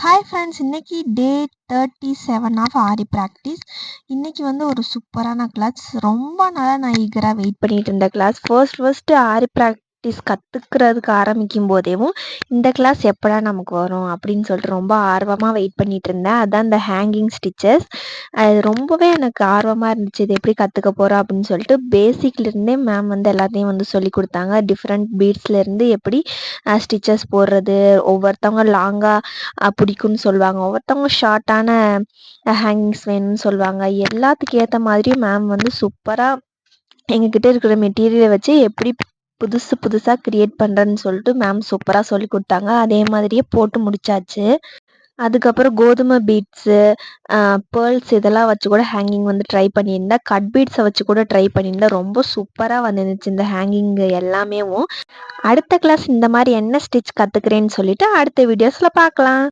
Hi friends, இன்னைக்கு டே 37 of aari practice. இன்னைக்கு வந்து ஒரு சூப்பரான கிளாஸ். ரொம்ப நாளாக நான் ஈகராக வெயிட் பண்ணிட்டு இருந்த கிளாஸ். ஃபர்ஸ்ட் ஆரி ப்ராக்டிஸ் கற்றுக்கிறதுக்கு ஆரம்பிக்கும் போதேவும் இந்த கிளாஸ் எப்படா நமக்கு வரும் அப்படின்னு சொல்லிட்டு ரொம்ப ஆர்வமாக வெயிட் பண்ணிட்டு இருந்தேன். அதுதான் இந்த ஹேங்கிங் ஸ்டிச்சஸ். அது ரொம்பவே எனக்கு ஆர்வமாக இருந்துச்சு, இது எப்படி கற்றுக்க போகிறோம் அப்படின்னு சொல்லிட்டு. பேசிக்லேருந்தே மேம் வந்து எல்லாத்தையும் வந்து சொல்லி கொடுத்தாங்க. டிஃப்ரெண்ட் பீட்ஸ்லேருந்து எப்படி ஸ்டிச்சஸ் போடுறது, ஒவ்வொருத்தவங்க லாங்காக பிடிக்கும்னு சொல்லுவாங்க, ஒவ்வொருத்தவங்க ஷார்ட்டான ஹேங்கிங்ஸ் வேணும்னு சொல்லுவாங்க. எல்லாத்துக்கு ஏற்ற மாதிரி மேம் வந்து சூப்பராக எங்ககிட்ட இருக்கிற மெட்டீரியலை வச்சு எப்படி புதுசாக க்ரியேட் பண்ணுறேன்னு சொல்லிட்டு மேம் சூப்பராக சொல்லி கொடுத்தாங்க. அதே மாதிரியே போட்டு முடிச்சாச்சு. அதுக்கப்புறம் கோதுமை பீட்ஸு, பேர்ல்ஸ் இதெல்லாம் வச்சு கூட ஹேங்கிங் வந்து ட்ரை பண்ணியிருந்தேன். கட் பீட்ஸை வச்சு கூட ட்ரை பண்ணியிருந்தேன். ரொம்ப சூப்பராக வந்துருந்துச்சு இந்த ஹேங்கிங் எல்லாமேவும். அடுத்த கிளாஸ் இந்த மாதிரி என்ன ஸ்டிச் கற்றுக்கிறேன்னு சொல்லிட்டு அடுத்த வீடியோஸில் பார்க்கலாம்.